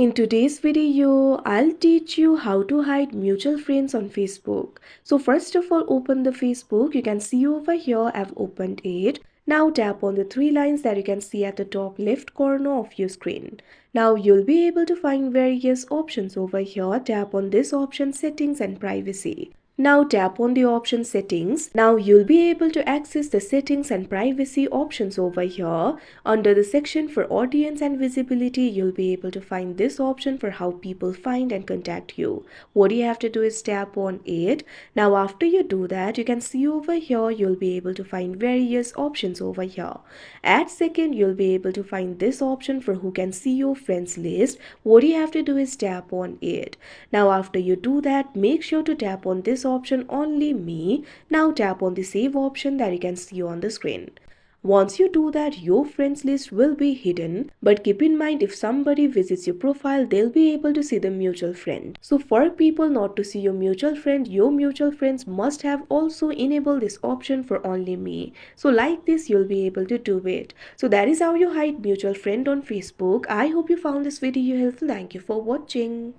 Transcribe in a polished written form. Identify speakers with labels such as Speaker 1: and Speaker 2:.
Speaker 1: In today's video, I'll teach you how to hide mutual friends on Facebook. So first of all, open the Facebook. You can see over here, I've opened it. Now tap on the three lines that you can see at the top left corner of your screen. Now you'll be able to find various options over here. Tap on this option, settings and privacy. Now tap on the option settings. Now you'll be able to access the settings and privacy options over here. Under the section for audience and visibility, you'll be able to find this option for how people find and contact you. What you have to do is tap on it. Now after you do that, you can see over here, you'll be able to find various options over here. At second, you'll be able to find this option for who can see your friends list. What you have to do is tap on it. Now after you do that, make sure to tap on this option only me. Now tap on the save option that you can see on the screen. Once you do that, your friends list will be hidden, but keep in mind if somebody visits your profile, they'll be able to see the mutual friend. So for people not to see your mutual friend, your mutual friends must have also enabled this option for only me. So like this, you'll be able to do it. So that is how you hide mutual friend on Facebook. I hope you found this video helpful. Thank you for watching.